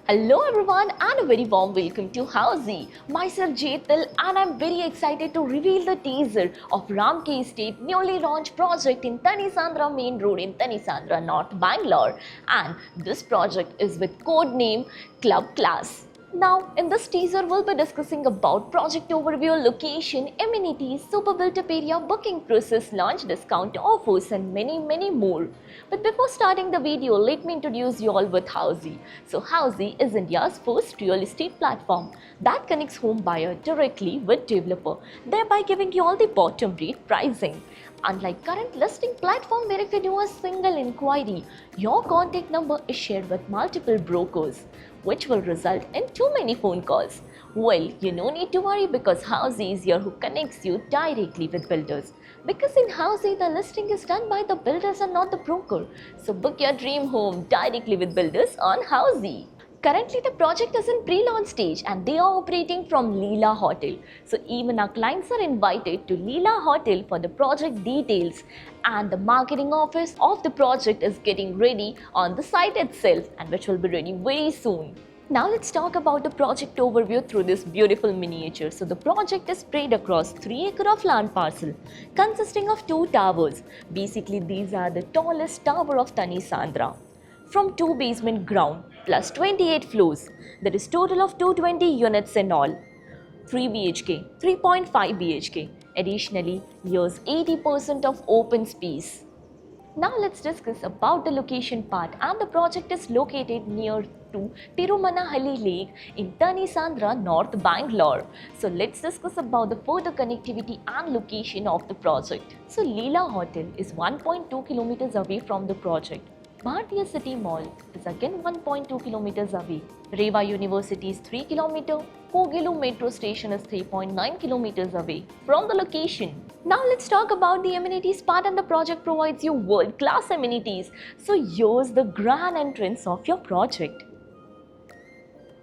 Hello everyone and a very warm welcome to Housey. Myself Jetal and I'm very excited to reveal the teaser of Ramkey Estate newly launched project in Tanisandra Main Road in Tanisandra, North Bangalore, and this project is with code name Club Class. Now, in this teaser, we'll be discussing about project overview, location, amenities, super built-up area, booking process, launch discount offers, and many more. But before starting the video, let me introduce you all with Housey. So, Housey is India's first real estate platform that connects home buyer directly with developer, thereby giving you all the bottom rate pricing. Unlike current listing platform where if you do a single inquiry, your contact number is shared with multiple brokers, which will result in too many phone calls. Well, you no need to worry because Housey is here who connects you directly with builders. Because in Housey, the listing is done by the builders and not the broker. So book your dream home directly with builders on Housey. Currently, the project is in pre-launch stage and they are operating from Leela Hotel. So even our clients are invited to Leela Hotel for the project details, and the marketing office of the project is getting ready on the site itself and which will be ready very soon. Now let's talk about the project overview through this beautiful miniature. So the project is spread across 3 acres of land parcel consisting of 2 towers. Basically, these are the tallest tower of Tanisandra. From 2 basement ground plus 28 floors. That is total of 220 units in all. 3 BHK, 3.5 BHK. Additionally, here's 80% of open space. Now let's discuss about the location part, and the project is located near to Tirumanahalli Lake in Tanisandra, North Bangalore. So let's discuss about the further connectivity and location of the project. So Leela Hotel is 1.2 kilometers away from the project. Bhartiya City Mall is again 1.2 kilometers away. Reva University is 3 km. Kogelu Metro Station is 3.9 kilometers away from the location. Now let's talk about the amenities part, and the project provides you world-class amenities. So here's the grand entrance of your project.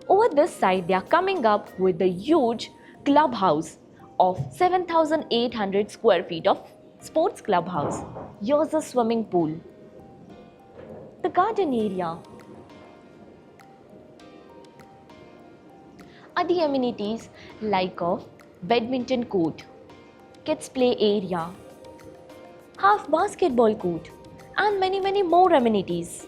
Over this side, they are coming up with the huge clubhouse of 7,800 square feet of sports clubhouse. Here's a swimming pool. The garden area are the amenities like of badminton court, kids play area, half basketball court, and many more amenities.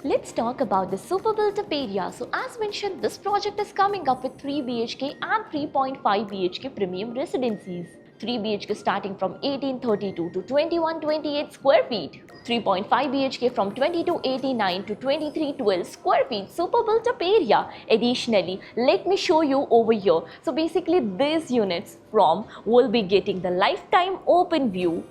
Let's talk about the super built-up area. So as mentioned, this project is coming up with 3 BHK and 3.5 BHK premium residencies. 3 BHK starting from 1832 to 2128 square feet. 3.5 BHK from 2289 to 2312 square feet super built up area. Additionally, let me show you over here. So basically these units from will be getting the lifetime open view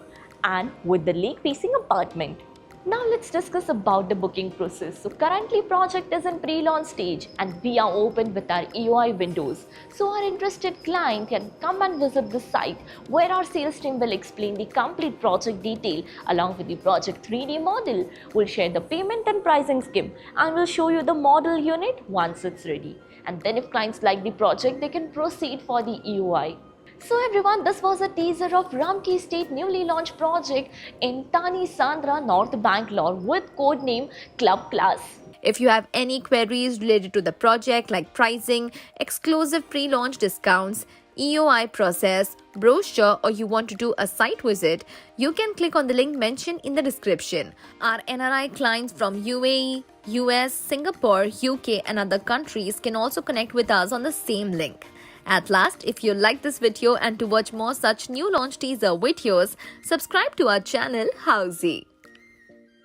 and with the lake facing apartment. Now let's discuss about the booking process. So currently project is in pre-launch stage and we are open with our EOI windows. So our interested client can come and visit the site where our sales team will explain the complete project detail along with the project 3D model. We'll share the payment and pricing scheme and we'll show you the model unit once it's ready. And then if clients like the project, they can proceed for the EOI. So everyone, this was a teaser of Ramkey Estate newly launched project in Tanisandra, North Bangalore with code name Club Class. If you have any queries related to the project like pricing, exclusive pre-launch discounts, EOI process, brochure, or you want to do a site visit, you can click on the link mentioned in the description. Our NRI clients from UAE, US, Singapore, UK and other countries can also connect with us on the same link. At last, if you like this video and to watch more such new launch teaser videos, subscribe to our channel Housey.